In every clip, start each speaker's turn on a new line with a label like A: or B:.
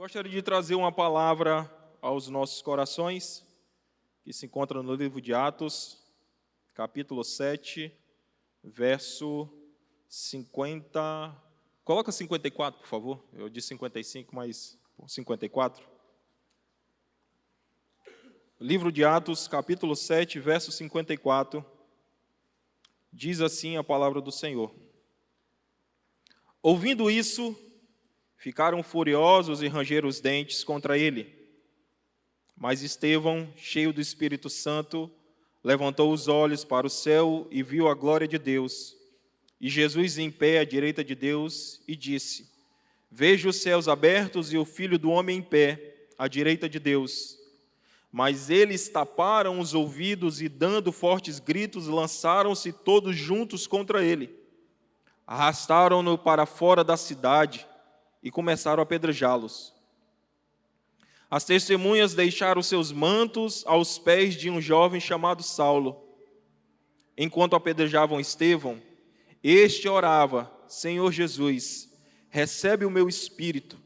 A: Gostaria de trazer uma palavra aos nossos corações, que se encontra no livro de Atos, capítulo 7, verso 50... Coloca 54, por favor. Eu disse 55, mas 54. Livro de Atos, capítulo 7, verso 54. Diz assim a palavra do Senhor. Ouvindo isso, ficaram furiosos e rangeram os dentes contra ele. Mas Estevão, cheio do Espírito Santo, levantou os olhos para o céu e viu a glória de Deus. E Jesus em pé à direita de Deus e disse: Vejo os céus abertos e o Filho do Homem em pé à direita de Deus. Mas eles taparam os ouvidos e, dando fortes gritos, lançaram-se todos juntos contra ele. Arrastaram-no para fora da cidade e começaram a apedrejá-los. As testemunhas deixaram seus mantos aos pés de um jovem chamado Saulo. Enquanto apedrejavam Estevão, este orava: Senhor Jesus, recebe o meu espírito.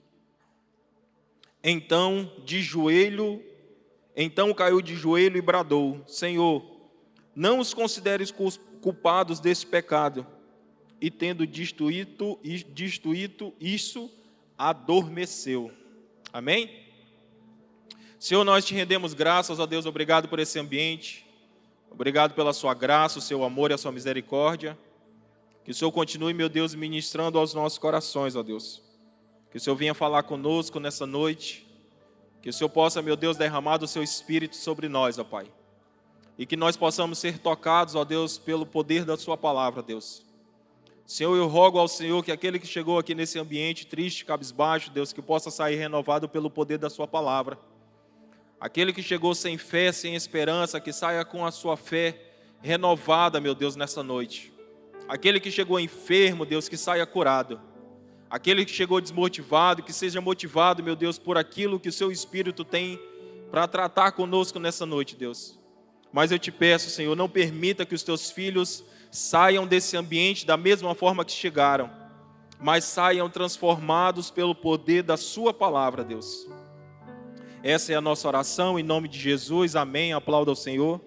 A: Então caiu de joelho e bradou: Senhor, não os consideres culpados desse pecado. E tendo destruído isso, adormeceu. Amém? Senhor, nós te rendemos graças, ó Deus, obrigado por esse ambiente, obrigado pela sua graça, o seu amor e a sua misericórdia. Que o Senhor continue, meu Deus, ministrando aos nossos corações, ó Deus. Que o Senhor venha falar conosco nessa noite. Que o Senhor possa, meu Deus, derramar do seu Espírito sobre nós, ó Pai. E que nós possamos ser tocados, ó Deus, pelo poder da sua palavra, Deus. Senhor, eu rogo ao Senhor que aquele que chegou aqui nesse ambiente triste, cabisbaixo, Deus, que possa sair renovado pelo poder da sua palavra. Aquele que chegou sem fé, sem esperança, que saia com a sua fé renovada, meu Deus, nessa noite. Aquele que chegou enfermo, Deus, que saia curado. Aquele que chegou desmotivado, que seja motivado, meu Deus, por aquilo que o seu Espírito tem para tratar conosco nessa noite, Deus. Mas eu te peço, Senhor, não permita que os teus filhos saiam desse ambiente da mesma forma que chegaram, mas saiam transformados pelo poder da sua palavra, Deus. Essa é a nossa oração, em nome de Jesus, amém. Aplauda ao Senhor.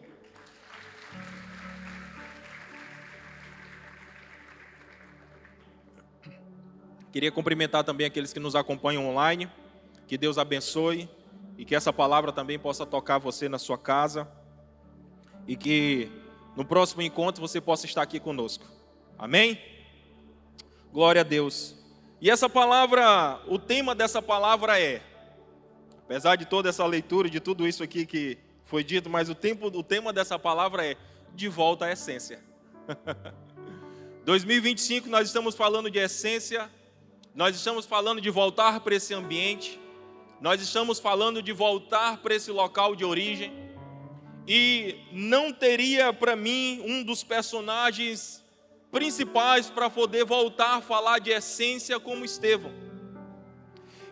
A: Queria cumprimentar também aqueles que nos acompanham online, que Deus abençoe e que essa palavra também possa tocar você na sua casa e que no próximo encontro você possa estar aqui conosco. Amém? Glória a Deus. E essa palavra, o tema dessa palavra é, apesar de toda essa leitura, de tudo isso aqui que foi dito, mas o tema dessa palavra é de volta à essência. 2025 nós estamos falando de essência, nós estamos falando de voltar para esse ambiente, nós estamos falando de voltar para esse local de origem. E não teria para mim um dos personagens principais para poder voltar a falar de essência como Estevão.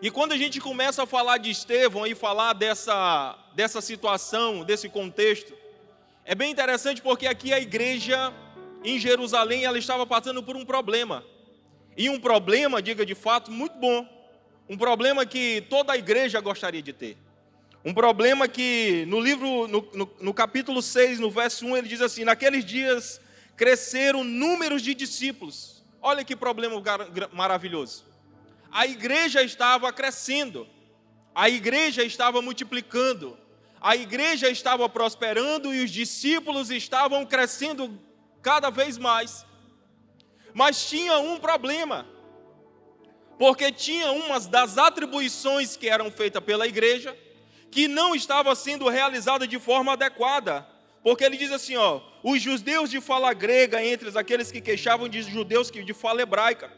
A: E quando a gente começa a falar de Estevão e falar dessa situação, desse contexto, é bem interessante porque aqui a igreja em Jerusalém ela estava passando por um problema. E um problema, diga de fato, muito bom. Um problema que toda a igreja gostaria de ter. Um problema que no capítulo 6, no verso 1, ele diz assim: naqueles dias cresceram números de discípulos. Olha que problema maravilhoso. A igreja estava crescendo, a igreja estava multiplicando, a igreja estava prosperando e os discípulos estavam crescendo cada vez mais. Mas tinha um problema, porque tinha umas das atribuições que eram feitas pela igreja que não estava sendo realizada de forma adequada, porque ele diz assim, os judeus de fala grega entre aqueles que queixavam de judeus de fala hebraica,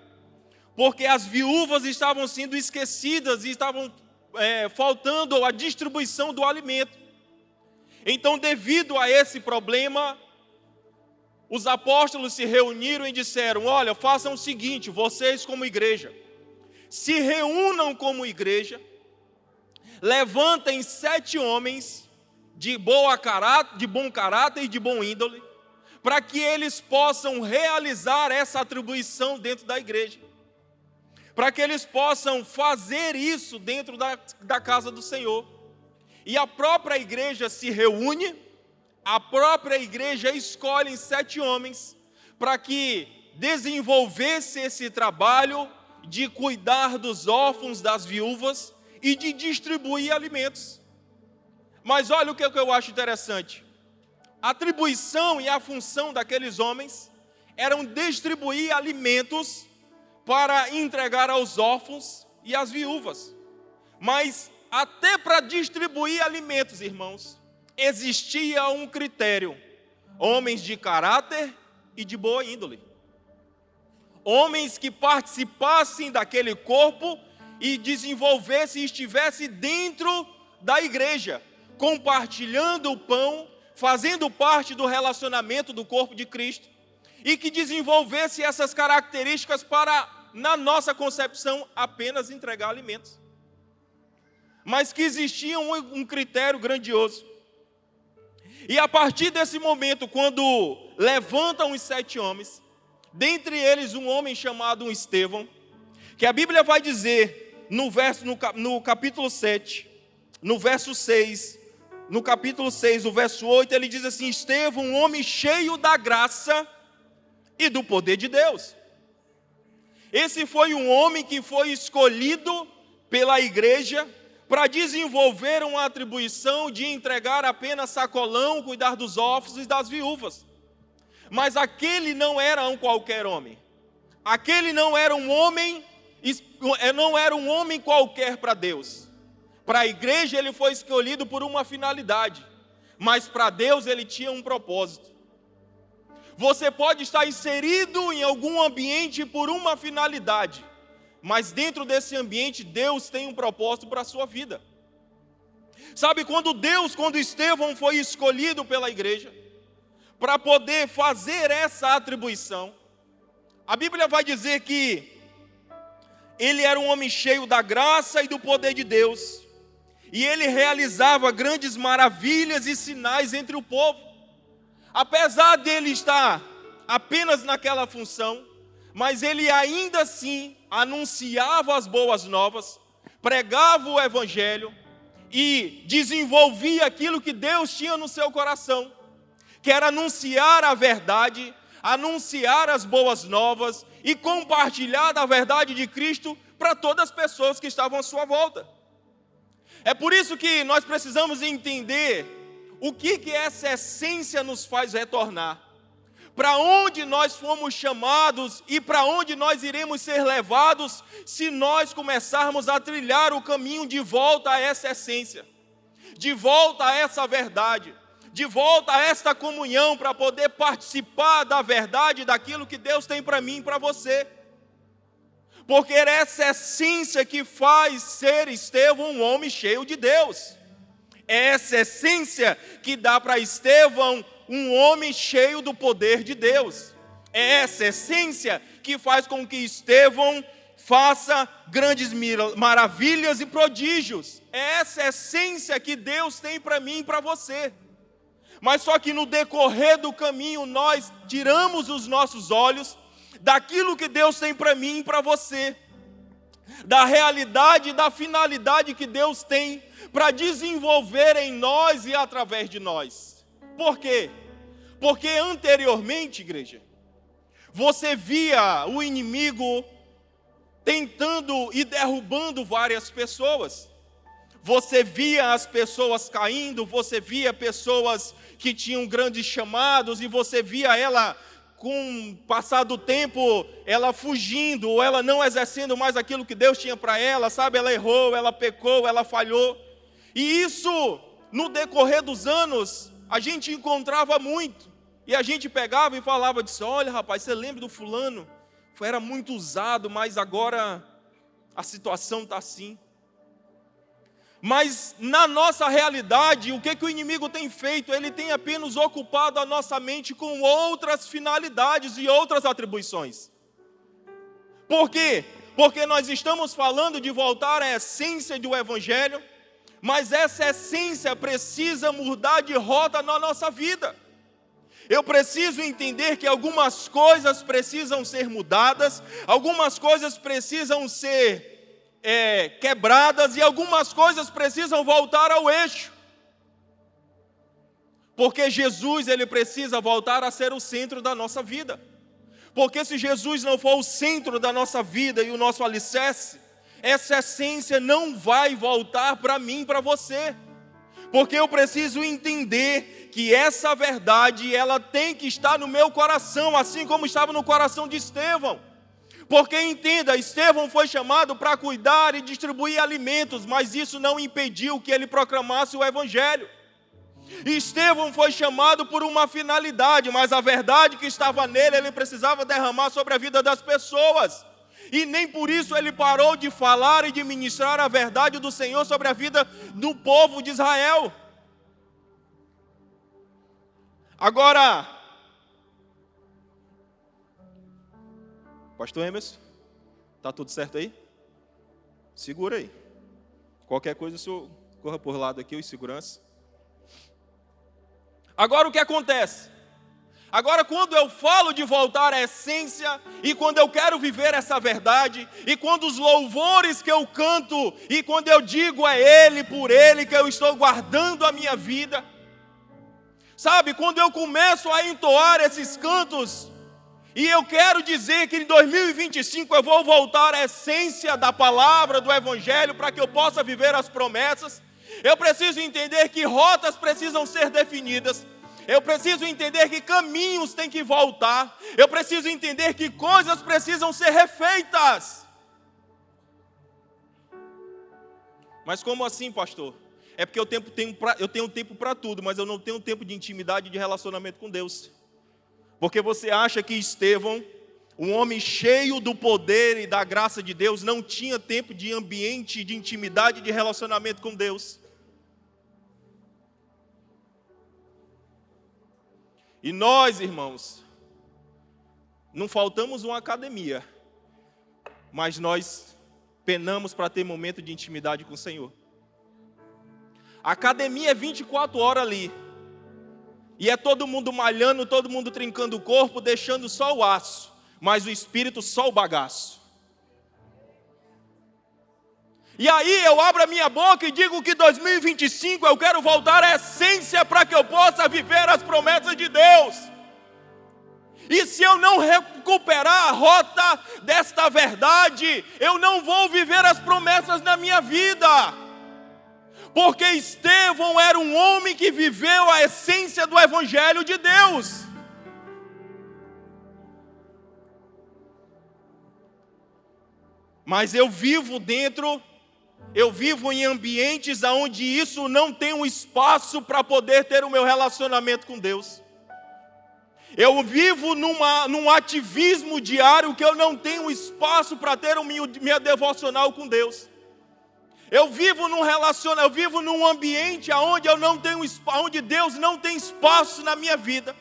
A: porque as viúvas estavam sendo esquecidas e estavam faltando a distribuição do alimento. Então, devido a esse problema, os apóstolos se reuniram e disseram: olha, façam o seguinte, vocês como igreja, se reúnam como igreja, levantem 7 homens de bom caráter e de bom índole, para que eles possam realizar essa atribuição dentro da igreja. para que eles possam fazer isso dentro da casa do Senhor. E a própria igreja se reúne, a própria igreja escolhe 7 homens para que desenvolvesse esse trabalho de cuidar dos órfãos, das viúvas e de distribuir alimentos. Mas olha o que eu acho interessante. A atribuição e a função daqueles homens eram distribuir alimentos para entregar aos órfãos e às viúvas. Mas até para distribuir alimentos, irmãos, existia um critério: homens de caráter e de boa índole. Homens que participassem daquele corpo e desenvolvessem e estivessem dentro da igreja, compartilhando o pão, fazendo parte do relacionamento do corpo de Cristo, e que desenvolvesse essas características para, na nossa concepção, apenas entregar alimentos. Mas que existia um critério grandioso. E a partir desse momento, quando levantam os 7 homens, dentre eles um homem chamado Estevão, que a Bíblia vai dizer no capítulo 7, no verso 6, no capítulo 6, o verso 8, ele diz assim: Estevão, um homem cheio da graça e do poder de Deus. Esse foi um homem que foi escolhido pela igreja para desenvolver uma atribuição de entregar apenas sacolão, cuidar dos órfãos e das viúvas. Mas aquele não era um qualquer homem. Aquele não era um homem qualquer para Deus. Para a igreja ele foi escolhido por uma finalidade, mas para Deus ele tinha um propósito. Você pode estar inserido em algum ambiente por uma finalidade, mas dentro desse ambiente Deus tem um propósito para a sua vida. Sabe, quando Estevão foi escolhido pela igreja para poder fazer essa atribuição, a Bíblia vai dizer que ele era um homem cheio da graça e do poder de Deus, e ele realizava grandes maravilhas e sinais entre o povo. Apesar dele estar apenas naquela função, mas ele ainda assim anunciava as boas novas, pregava o evangelho e desenvolvia aquilo que Deus tinha no seu coração, que era anunciar a verdade, anunciar as boas novas e compartilhar da verdade de Cristo para todas as pessoas que estavam à sua volta. É por isso que nós precisamos entender o que essa essência nos faz retornar, para onde nós fomos chamados e para onde nós iremos ser levados se nós começarmos a trilhar o caminho de volta a essa essência, de volta a essa verdade, de volta a esta comunhão, para poder participar da verdade, daquilo que Deus tem para mim e para você. Porque é essa essência que faz ser Estevão um homem cheio de Deus. É essa essência que dá para Estevão um homem cheio do poder de Deus. É essa essência que faz com que Estevão faça grandes maravilhas e prodígios. É essa essência que Deus tem para mim e para você. Mas só que no decorrer do caminho nós tiramos os nossos olhos daquilo que Deus tem para mim e para você, da realidade e da finalidade que Deus tem para desenvolver em nós e através de nós. Por quê? Porque anteriormente, igreja, você via o inimigo tentando e derrubando várias pessoas. Você via as pessoas caindo, você via pessoas que tinham grandes chamados, e você via ela, com o passar do tempo, ela fugindo, ou ela não exercendo mais aquilo que Deus tinha para ela, sabe? Ela errou, ela pecou, ela falhou. E isso, no decorrer dos anos, a gente encontrava muito. E a gente pegava e falava disso: olha, rapaz, você lembra do fulano? Era muito usado, mas agora a situação está assim. Mas na nossa realidade, o que o inimigo tem feito? Ele tem apenas ocupado a nossa mente com outras finalidades e outras atribuições. Por quê? Porque nós estamos falando de voltar à essência do evangelho, mas essa essência precisa mudar de rota na nossa vida. Eu preciso entender que algumas coisas precisam ser mudadas, algumas coisas precisam ser quebradas e algumas coisas precisam voltar ao eixo. Porque Jesus, ele precisa voltar a ser o centro da nossa vida. Porque se Jesus não for o centro da nossa vida e o nosso alicerce, essa essência não vai voltar para mim, para você. Porque eu preciso entender que essa verdade, ela tem que estar no meu coração, assim como estava no coração de Estevão. Porque entenda, Estevão foi chamado para cuidar e distribuir alimentos, mas isso não impediu que ele proclamasse o Evangelho. Estevão foi chamado por uma finalidade, mas a verdade que estava nele, ele precisava derramar sobre a vida das pessoas. E nem por isso ele parou de falar e de ministrar a verdade do Senhor sobre a vida do povo de Israel. Agora, Pastor Emerson, está tudo certo aí? Segura aí. Qualquer coisa o senhor corra por lado aqui, os segurança. Agora o que acontece? Agora quando eu falo de voltar à essência, e quando eu quero viver essa verdade, e quando os louvores que eu canto, e quando eu digo é Ele, por Ele que eu estou guardando a minha vida, sabe, quando eu começo a entoar esses cantos, e eu quero dizer que em 2025 eu vou voltar à essência da palavra, do Evangelho, para que eu possa viver as promessas, eu preciso entender que rotas precisam ser definidas, eu preciso entender que caminhos têm que voltar, eu preciso entender que coisas precisam ser refeitas. Mas como assim, pastor? É porque eu tenho tempo para tudo, mas eu não tenho tempo de intimidade e de relacionamento com Deus. Porque você acha que Estevão, um homem cheio do poder e da graça de Deus, não tinha tempo de ambiente, de intimidade e de relacionamento com Deus? E nós, irmãos, não faltamos uma academia, mas nós penamos para ter momento de intimidade com o Senhor. A academia é 24 horas ali. E é todo mundo malhando, todo mundo trincando o corpo, deixando só o aço, mas o espírito só o bagaço. E aí eu abro a minha boca e digo que 2025 eu quero voltar à essência para que eu possa viver as promessas de Deus. E se eu não recuperar a rota desta verdade, eu não vou viver as promessas na minha vida. Porque Estevão era um homem que viveu a essência do Evangelho de Deus. Mas eu vivo em ambientes onde isso não tem um espaço para poder ter o meu relacionamento com Deus. Eu vivo num ativismo diário que eu não tenho espaço para ter minha devocional com Deus. Eu vivo num ambiente onde Deus não tem espaço na minha vida.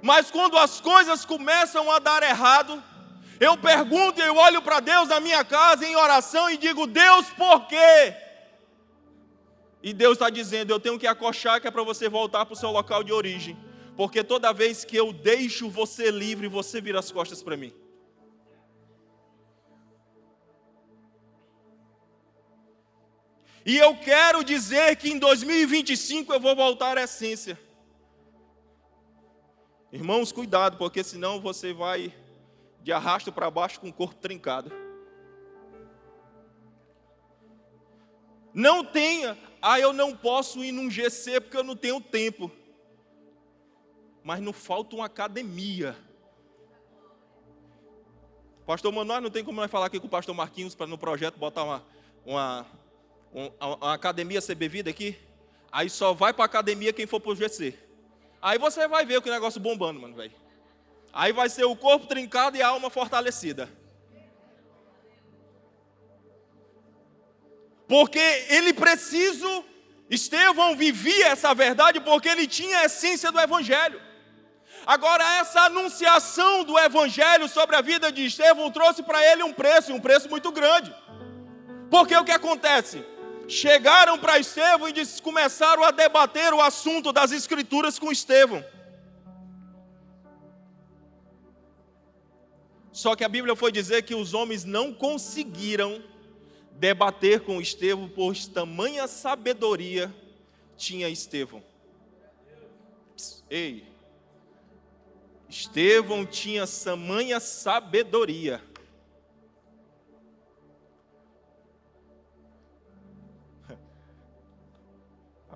A: Mas quando as coisas começam a dar errado, eu pergunto e eu olho para Deus na minha casa em oração e digo: Deus, por quê? E Deus está dizendo: eu tenho que acochar, que é para você voltar para o seu local de origem. Porque toda vez que eu deixo você livre, você vira as costas para mim. E eu quero dizer que em 2025 eu vou voltar à essência. Irmãos, cuidado, porque senão você vai de arrasto para baixo com o corpo trincado. Não tenha, eu não posso ir num GC porque eu não tenho tempo. Mas não falta uma academia. Pastor Manoel, não tem como nós falar aqui com o pastor Marquinhos para no projeto botar uma academia ser bebida aqui? Aí só vai para a academia quem for para o GC. Aí você vai ver o negócio bombando, mano, velho. Aí vai ser o corpo trincado e a alma fortalecida. Porque Estevão vivia essa verdade porque ele tinha a essência do Evangelho. Agora, essa anunciação do Evangelho sobre a vida de Estevão trouxe para ele um preço muito grande. Porque o que acontece? Chegaram para Estevão e começaram a debater o assunto das Escrituras com Estevão. Só que a Bíblia foi dizer que os homens não conseguiram debater com Estevão, pois tamanha sabedoria tinha Estevão. Ei, Estevão tinha tamanha sabedoria.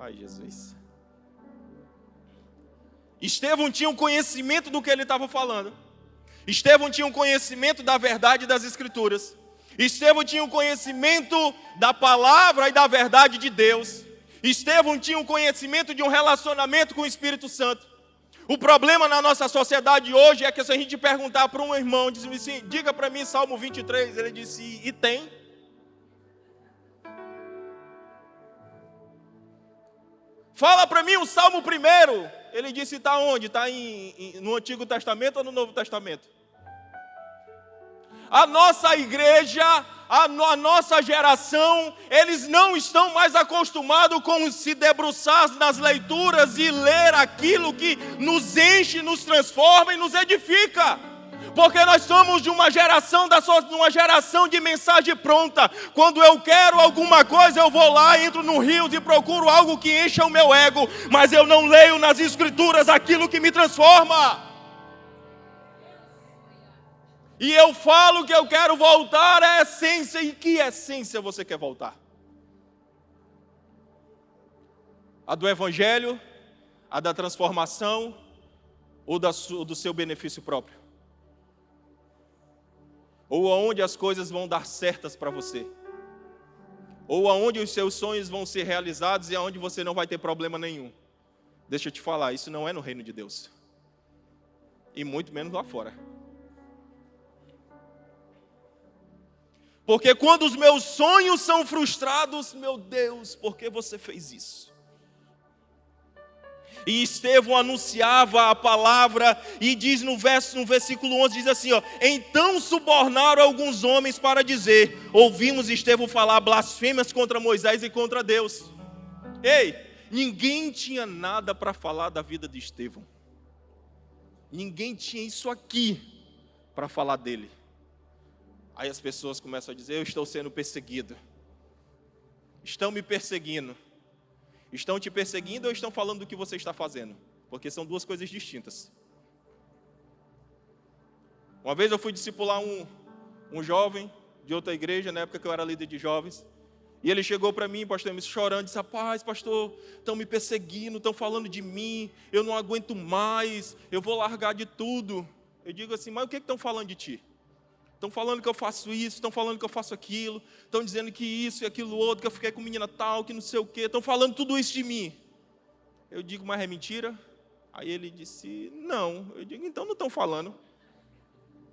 A: Ai, Jesus. Estevão tinha um conhecimento do que ele estava falando. Estevão tinha um conhecimento da verdade das Escrituras. Estevão tinha um conhecimento da palavra e da verdade de Deus. Estevão tinha um conhecimento de um relacionamento com o Espírito Santo. O problema na nossa sociedade hoje é que se a gente perguntar para um irmão, diz assim, diga para mim Salmo 23, ele disse, e tem? Fala para mim o Salmo 1, ele disse, está onde? Está no Antigo Testamento ou no Novo Testamento? A nossa igreja, a nossa geração, eles não estão mais acostumados com se debruçar nas leituras e ler aquilo que nos enche, nos transforma e nos edifica. Porque nós somos de uma geração de mensagem pronta. Quando eu quero alguma coisa, eu vou lá, entro no Rios e procuro algo que encha o meu ego. Mas eu não leio nas Escrituras aquilo que me transforma. E eu falo que eu quero voltar à essência. E que essência você quer voltar? A do Evangelho? A da transformação? Ou do seu benefício próprio? Ou aonde as coisas vão dar certas para você? Ou aonde os seus sonhos vão ser realizados e aonde você não vai ter problema nenhum? Deixa eu te falar, isso não é no reino de Deus. E muito menos lá fora. Porque quando os meus sonhos são frustrados, meu Deus, por que você fez isso? E Estevão anunciava a palavra e diz no versículo 11, diz assim, ó, então subornaram alguns homens para dizer, ouvimos Estevão falar blasfêmias contra Moisés e contra Deus. Ei, ninguém tinha nada para falar da vida de Estevão. Ninguém tinha isso aqui para falar dele. Aí as pessoas começam a dizer, eu estou sendo perseguido. Estão me perseguindo. Estão te perseguindo ou estão falando do que você está fazendo? Porque são duas coisas distintas. Uma vez eu fui discipular um jovem de outra igreja, na época que eu era líder de jovens. E ele chegou para mim, pastor Emerson, chorando, disse, rapaz, pastor, estão me perseguindo, estão falando de mim, eu não aguento mais, eu vou largar de tudo. Eu digo assim, mas o que estão falando de ti? Estão falando que eu faço isso, estão falando que eu faço aquilo, estão dizendo que isso e aquilo outro, que eu fiquei com menina tal, que não sei o quê, estão falando tudo isso de mim. Eu digo, mas é mentira? Aí ele disse, não. Eu digo, então não estão falando.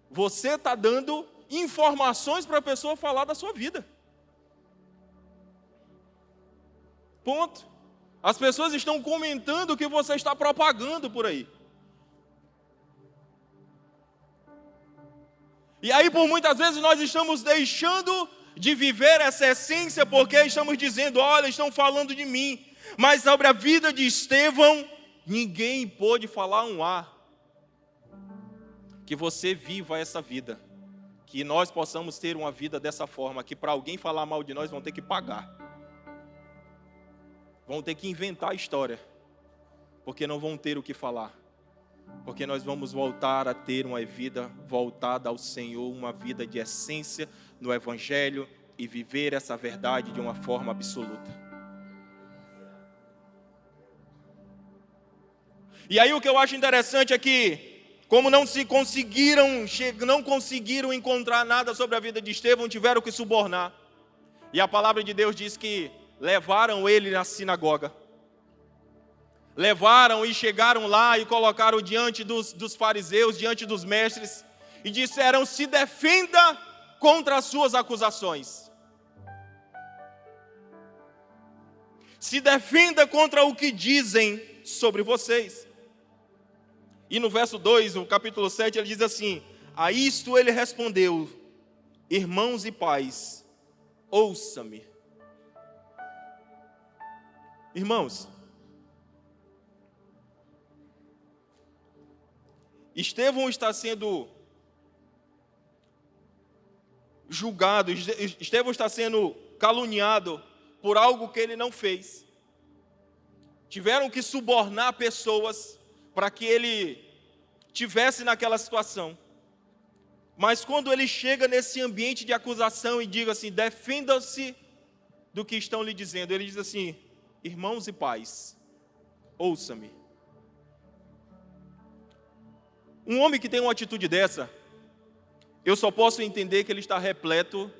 A: Você está dando informações para a pessoa falar da sua vida. Ponto. As pessoas estão comentando o que você está propagando por aí. E aí, por muitas vezes, nós estamos deixando de viver essa essência, porque estamos dizendo, olha, estão falando de mim. Mas sobre a vida de Estevão, ninguém pôde falar um A. Que você viva essa vida. Que nós possamos ter uma vida dessa forma, que para alguém falar mal de nós, vão ter que pagar. Vão ter que inventar a história. Porque não vão ter o que falar. Porque nós vamos voltar a ter uma vida voltada ao Senhor, uma vida de essência no Evangelho e viver essa verdade de uma forma absoluta. E aí o que eu acho interessante é que, como não conseguiram encontrar nada sobre a vida de Estevão, tiveram que subornar. E a palavra de Deus diz que levaram ele na sinagoga. Levaram e chegaram lá e colocaram diante dos fariseus, diante dos mestres, e disseram, se defenda contra as suas acusações. Se defenda contra o que dizem sobre vocês. E no verso 2, no capítulo 7, ele diz assim, a isto ele respondeu, irmãos e pais, ouça-me. Irmãos, Estevão está sendo julgado, Estevão está sendo caluniado por algo que ele não fez. Tiveram que subornar pessoas para que ele tivesse naquela situação. Mas quando ele chega nesse ambiente de acusação e diga assim, defendam-se do que estão lhe dizendo, ele diz assim, irmãos e pais, ouça-me. Um homem que tem uma atitude dessa, eu só posso entender que ele está repleto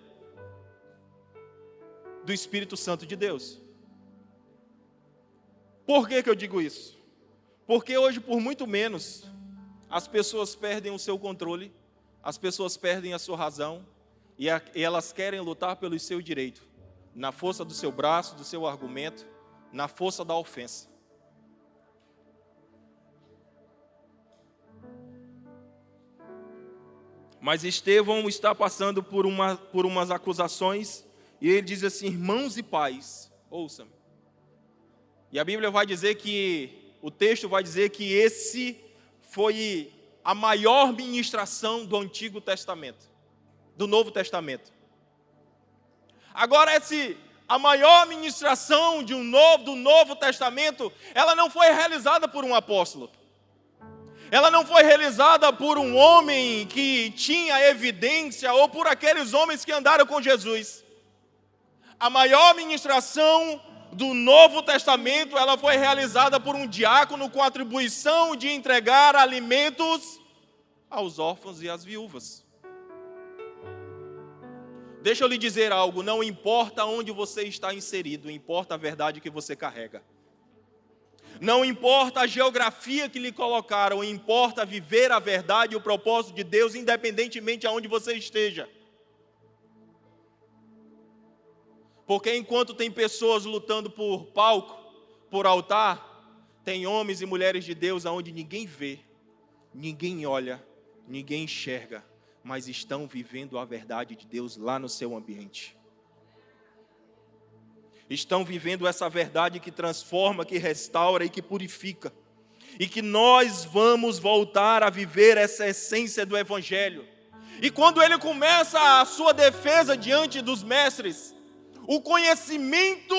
A: do Espírito Santo de Deus. Por que eu digo isso? Porque hoje, por muito menos, as pessoas perdem o seu controle, as pessoas perdem a sua razão, e elas querem lutar pelo seu direito, na força do seu braço, do seu argumento, na força da ofensa. Mas Estevão está passando por umas acusações, e ele diz assim, irmãos e pais, ouçam-me. E a Bíblia vai dizer que, o texto vai dizer que esse foi a maior ministração do Antigo Testamento, do Novo Testamento. Agora, a maior ministração do Novo Testamento, ela não foi realizada por um apóstolo. Ela não foi realizada por um homem que tinha evidência ou por aqueles homens que andaram com Jesus. A maior ministração do Novo Testamento, ela foi realizada por um diácono com a atribuição de entregar alimentos aos órfãos e às viúvas. Deixa eu lhe dizer algo, não importa onde você está inserido, importa a verdade que você carrega. Não importa a geografia que lhe colocaram, importa viver a verdade e o propósito de Deus, independentemente de onde você esteja. Porque enquanto tem pessoas lutando por palco, por altar, tem homens e mulheres de Deus aonde ninguém vê, ninguém olha, ninguém enxerga, mas estão vivendo a verdade de Deus lá no seu ambiente. Estão vivendo essa verdade que transforma, que restaura e que purifica. E que nós vamos voltar a viver essa essência do Evangelho. E quando ele começa a sua defesa diante dos mestres, o conhecimento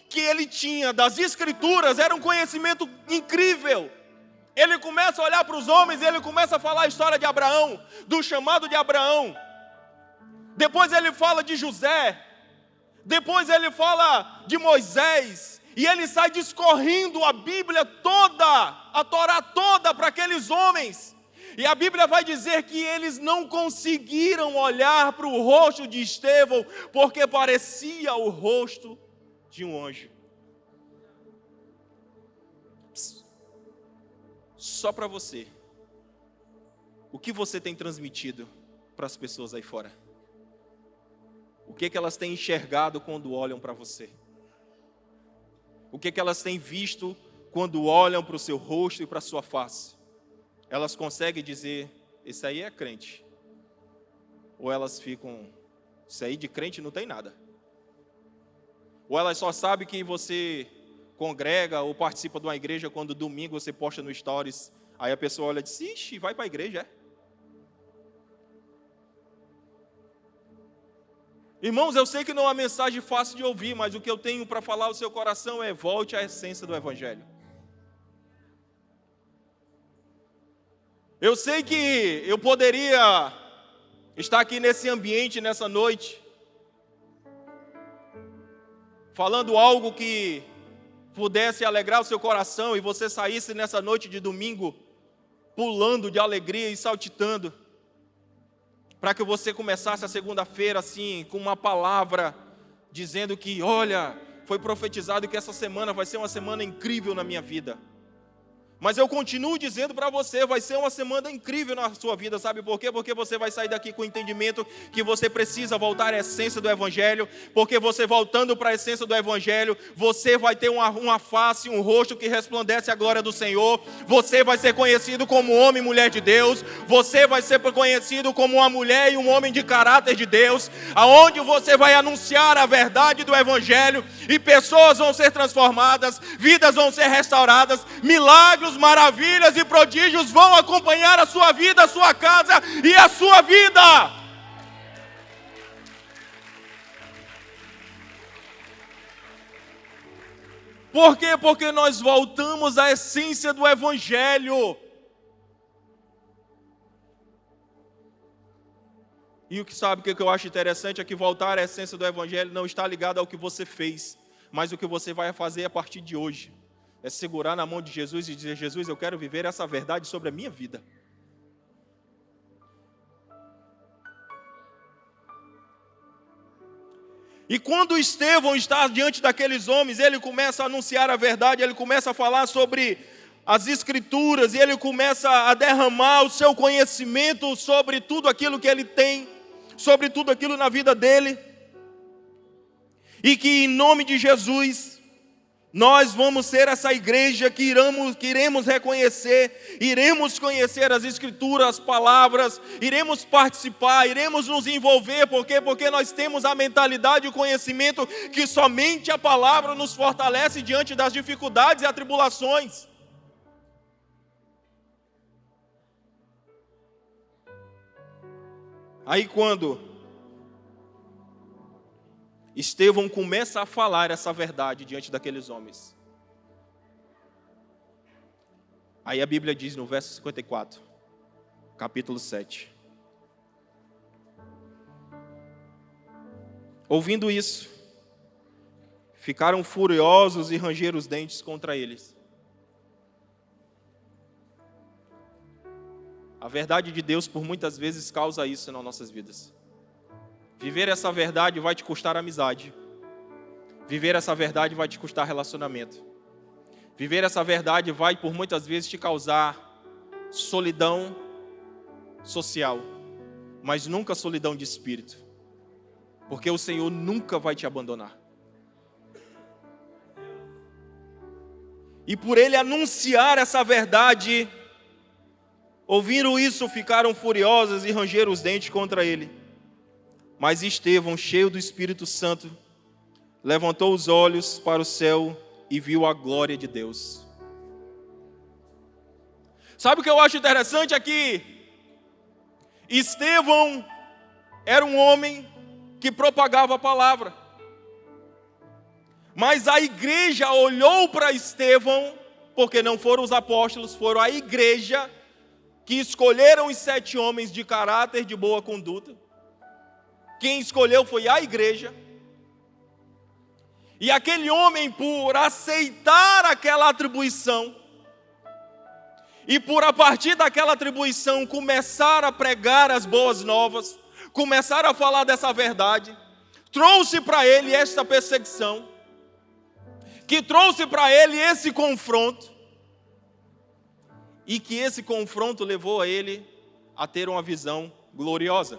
A: que ele tinha das Escrituras era um conhecimento incrível. Ele começa a olhar para os homens, ele começa a falar a história de Abraão, do chamado de Abraão. Depois ele fala de José. Depois ele fala de Moisés, e ele sai discorrendo a Bíblia toda, a Torá toda para aqueles homens. E a Bíblia vai dizer que eles não conseguiram olhar para o rosto de Estevão, porque parecia o rosto de um anjo. Só para você, o que você tem transmitido para as pessoas aí fora? O que elas têm enxergado quando olham para você? O que elas têm visto quando olham para o seu rosto e para a sua face? Elas conseguem dizer, esse aí é crente. Ou elas ficam, isso aí de crente não tem nada. Ou elas só sabem que você congrega ou participa de uma igreja quando domingo você posta no Stories. Aí a pessoa olha e diz, ixi, vai para a igreja, é? Irmãos, eu sei que não é uma mensagem fácil de ouvir, mas o que eu tenho para falar ao seu coração é volte à essência do Evangelho. Eu sei que eu poderia estar aqui nesse ambiente, nessa noite, falando algo que pudesse alegrar o seu coração e você saísse nessa noite de domingo pulando de alegria e saltitando, para que você começasse a segunda-feira assim, com uma palavra, dizendo que, olha, foi profetizado que essa semana vai ser uma semana incrível na minha vida. Mas eu continuo dizendo para você, vai ser uma semana incrível na sua vida, sabe por quê? Porque você vai sair daqui com o entendimento que você precisa voltar à essência do Evangelho, porque você voltando para a essência do Evangelho, você vai ter uma face, um rosto que resplandece a glória do Senhor, você vai ser conhecido como homem e mulher de Deus, você vai ser conhecido como uma mulher e um homem de caráter de Deus, aonde você vai anunciar a verdade do Evangelho, e pessoas vão ser transformadas, vidas vão ser restauradas, milagres, maravilhas e prodígios vão acompanhar a sua vida, a sua casa e a sua vida. Por quê? Porque nós voltamos à essência do Evangelho. E o que eu acho interessante é que voltar à essência do Evangelho não está ligado ao que você fez, mas o que você vai fazer a partir de hoje. É segurar na mão de Jesus e dizer: Jesus, eu quero viver essa verdade sobre a minha vida. E quando Estevão está diante daqueles homens, ele começa a anunciar a verdade, ele começa a falar sobre as Escrituras, e ele começa a derramar o seu conhecimento sobre tudo aquilo que ele tem, sobre tudo aquilo na vida dele. E que em nome de Jesus, nós vamos ser essa igreja que iremos reconhecer, iremos conhecer as Escrituras, as palavras, iremos participar, iremos nos envolver. Por quê? Porque nós temos a mentalidade e o conhecimento que somente a palavra nos fortalece diante das dificuldades e atribulações. Aí quando Estevão começa a falar essa verdade diante daqueles homens, aí a Bíblia diz no verso 54, capítulo 7. Ouvindo isso, ficaram furiosos e rangeram os dentes contra eles. A verdade de Deus por muitas vezes causa isso nas nossas vidas. Viver essa verdade vai te custar amizade. Viver essa verdade vai te custar relacionamento. Viver essa verdade vai por muitas vezes te causar solidão social, mas nunca solidão de espírito. Porque o Senhor nunca vai te abandonar. E por ele anunciar essa verdade, ouvindo isso, ficaram furiosos e rangeram os dentes contra ele. Mas Estevão, cheio do Espírito Santo, levantou os olhos para o céu e viu a glória de Deus. Sabe o que eu acho interessante aqui? Estevão era um homem que propagava a palavra. Mas a igreja olhou para Estevão, porque não foram os apóstolos, foram a igreja que escolheram os 7 homens de caráter, de boa conduta. Quem escolheu foi a igreja. E aquele homem, por aceitar aquela atribuição, e por a partir daquela atribuição começar a pregar as boas novas, começar a falar dessa verdade, trouxe para ele esta perseguição, que trouxe para ele esse confronto, e que esse confronto levou a ele a ter uma visão gloriosa.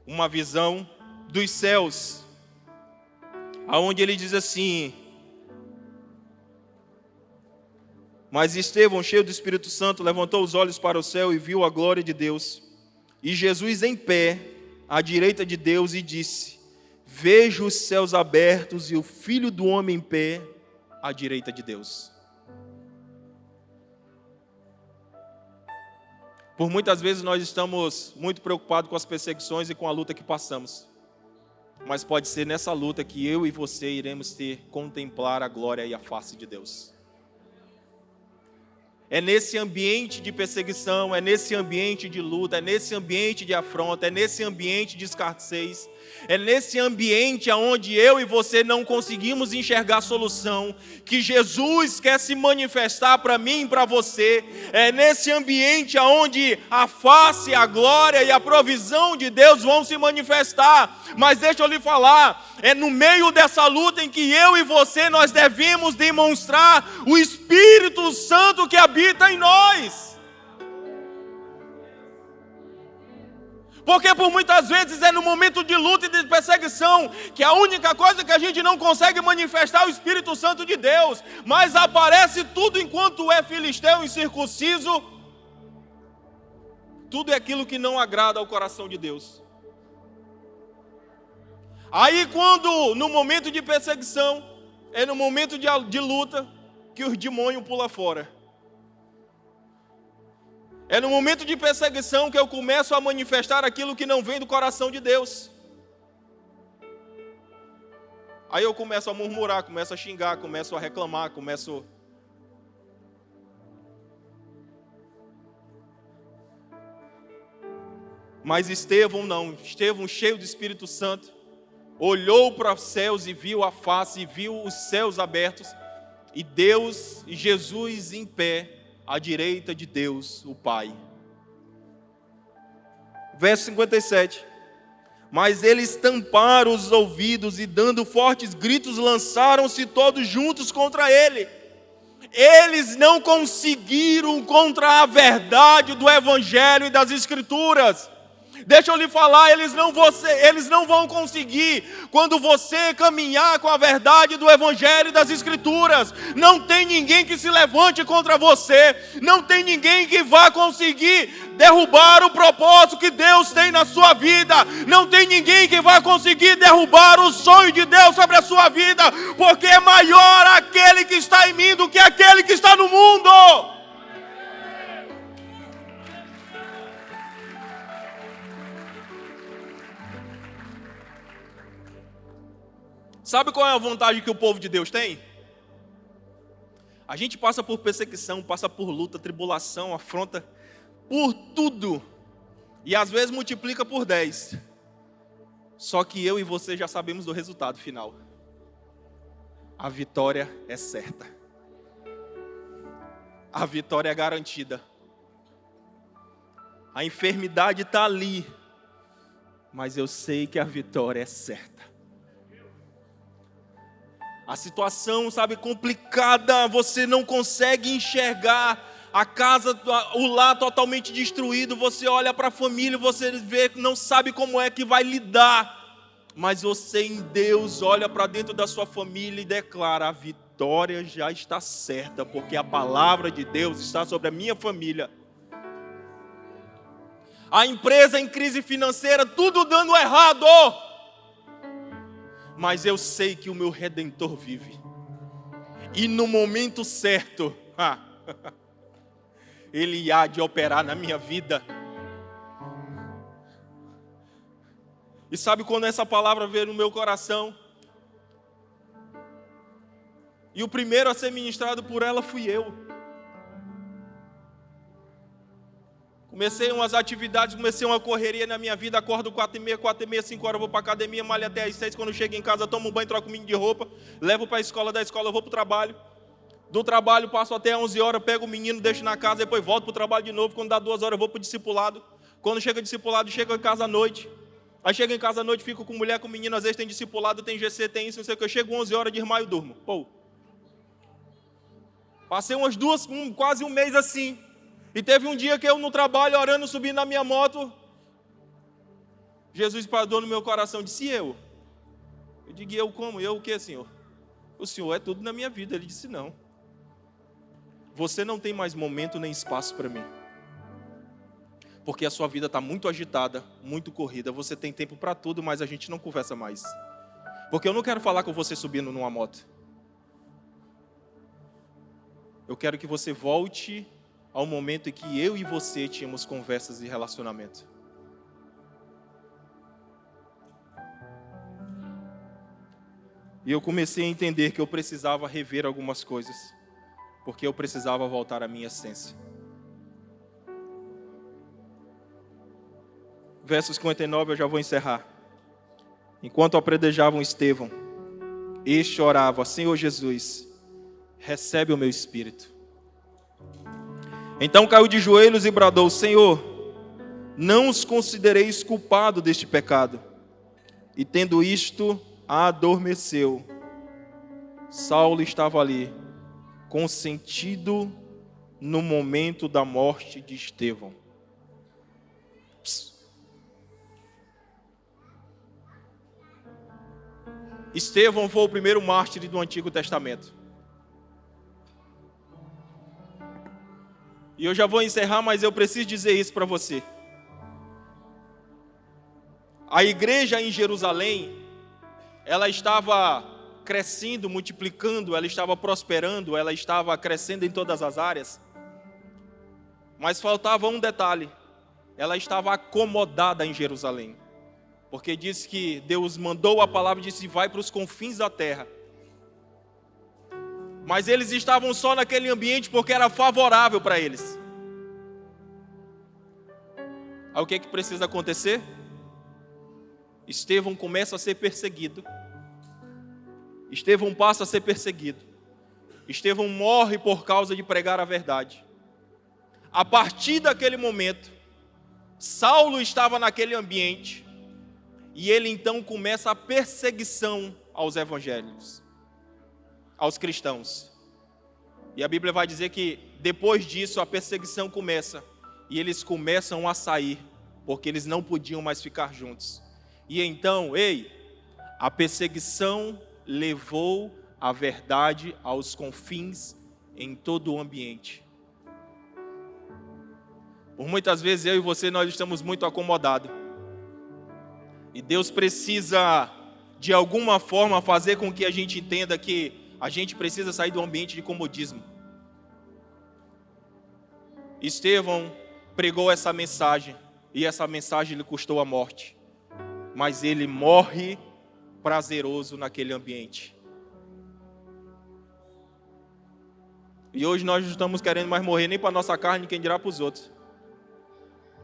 A: Uma visão dos céus, aonde ele diz assim: mas Estevão, cheio do Espírito Santo, levantou os olhos para o céu e viu a glória de Deus, e Jesus em pé, à direita de Deus, e disse: vejo os céus abertos e o Filho do Homem em pé, à direita de Deus. Por muitas vezes nós estamos muito preocupados com as perseguições e com a luta que passamos. Mas pode ser nessa luta que eu e você iremos contemplar a glória e a face de Deus. É nesse ambiente de perseguição, é nesse ambiente de luta, é nesse ambiente de afronta, é nesse ambiente de escassez, é nesse ambiente onde eu e você não conseguimos enxergar solução, que Jesus quer se manifestar para mim e para você. É nesse ambiente onde a face, a glória e a provisão de Deus vão se manifestar. Mas deixa eu lhe falar, é no meio dessa luta em que eu e você nós devemos demonstrar o Espírito Santo que habita em nós. Porque por muitas vezes é no momento de luta e de perseguição que a única coisa que a gente não consegue manifestar é o Espírito Santo de Deus. Mas aparece tudo enquanto é filisteu, incircunciso. Tudo é aquilo que não agrada ao coração de Deus. Aí quando no momento de perseguição, é no momento de luta que o demônio pula fora. É no momento de perseguição que eu começo a manifestar aquilo que não vem do coração de Deus. Aí eu começo a murmurar, começo a xingar, começo a reclamar, Mas Estevão não, Estevão cheio do Espírito Santo, olhou para os céus e viu a face, e viu os céus abertos, e Deus e Jesus em pé, à direita de Deus, o Pai. Verso 57. Mas eles tamparam os ouvidos e dando fortes gritos, lançaram-se todos juntos contra ele. Eles não conseguiram contra a verdade do Evangelho e das Escrituras. Deixa eu lhe falar, eles não vão conseguir quando você caminhar com a verdade do Evangelho e das Escrituras. Não tem ninguém que se levante contra você, não tem ninguém que vá conseguir derrubar o propósito que Deus tem na sua vida, não tem ninguém que vai conseguir derrubar o sonho de Deus sobre a sua vida, porque é maior aquele que está em mim do que aquele que está no mundo. Sabe qual é a vantagem que o povo de Deus tem? A gente passa por perseguição, passa por luta, tribulação, afronta, por tudo. E às vezes multiplica por 10. Só que eu e você já sabemos do resultado final. A vitória é certa. A vitória é garantida. A enfermidade está ali. Mas eu sei que a vitória é certa. A situação, sabe, complicada, você não consegue enxergar a casa, o lar totalmente destruído, você olha para a família, você vê, não sabe como é que vai lidar, mas você em Deus olha para dentro da sua família e declara: a vitória já está certa, porque a palavra de Deus está sobre a minha família. A empresa em crise financeira, tudo dando errado, mas eu sei que o meu Redentor vive. E no momento certo, Ele há de operar na minha vida. E sabe quando essa palavra veio no meu coração? E o primeiro a ser ministrado por ela fui eu. Comecei umas atividades, comecei uma correria na minha vida, acordo 4h30, 5 horas, vou para a academia, malho até às 6, quando chego em casa, tomo um banho, troco um mini de roupa, levo para a escola, da escola eu vou para o trabalho, do trabalho passo até 11 horas, pego o menino, deixo na casa, depois volto para o trabalho de novo, quando dá 2 horas eu vou para o discipulado, quando chega o discipulado, chego em casa à noite, aí chego em casa à noite, fico com mulher, com menino, às vezes tem discipulado, tem GC, tem isso, não sei o que, eu chego 11 horas de irmão e durmo, Passei umas quase um mês assim. E teve um dia que eu no trabalho, orando, subindo na minha moto, Jesus parou no meu coração e disse: e eu? Eu digo: eu como? Eu o que, Senhor? O Senhor é tudo na minha vida. Ele disse: não. Você não tem mais momento nem espaço para mim. Porque a sua vida está muito agitada, muito corrida. Você tem tempo para tudo, mas a gente não conversa mais. Porque eu não quero falar com você subindo numa moto. Eu quero que você volte ao momento em que eu e você tínhamos conversas de relacionamento. E eu comecei a entender que eu precisava rever algumas coisas, porque eu precisava voltar à minha essência. Verso 59, eu já vou encerrar. Enquanto apredejavam Estevão, este orava: Senhor Jesus, recebe o meu espírito. Então caiu de joelhos e bradou: Senhor, não os considereis culpados deste pecado. E tendo isto, adormeceu. Saulo estava ali, consentido no momento da morte de Estevão. Estevão foi o primeiro mártir do Antigo Testamento. E eu já vou encerrar, mas eu preciso dizer isso para você. A igreja em Jerusalém, ela estava crescendo, multiplicando, ela estava prosperando, ela estava crescendo em todas as áreas. Mas faltava um detalhe: ela estava acomodada em Jerusalém. Porque diz que Deus mandou a palavra e disse: vai para os confins da terra. Mas eles estavam só naquele ambiente porque era favorável para eles. Aí o que precisa acontecer? Estevão começa a ser perseguido. Estevão passa a ser perseguido. Estevão morre por causa de pregar a verdade. A partir daquele momento, Saulo estava naquele ambiente e ele então começa a perseguição aos evangélicos, aos cristãos. E a Bíblia vai dizer que depois disso a perseguição começa e eles começam a sair, porque eles não podiam mais ficar juntos. E então, a perseguição levou a verdade aos confins em todo o ambiente. Por muitas vezes eu e você, nós estamos muito acomodados. E Deus precisa, de alguma forma, fazer com que a gente entenda que a gente precisa sair do ambiente de comodismo. Estevão pregou essa mensagem, e essa mensagem lhe custou a morte. Mas ele morre prazeroso naquele ambiente. E hoje nós não estamos querendo mais morrer nem para a nossa carne, quem dirá para os outros.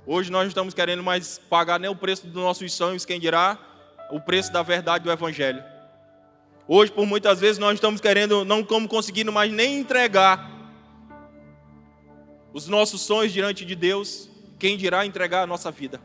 A: Hoje nós não estamos querendo mais pagar nem o preço dos nossos sonhos, quem dirá o preço da verdade do Evangelho. Hoje, por muitas vezes, nós estamos querendo, não estamos conseguindo mais nem entregar os nossos sonhos diante de Deus, quem dirá entregar a nossa vida.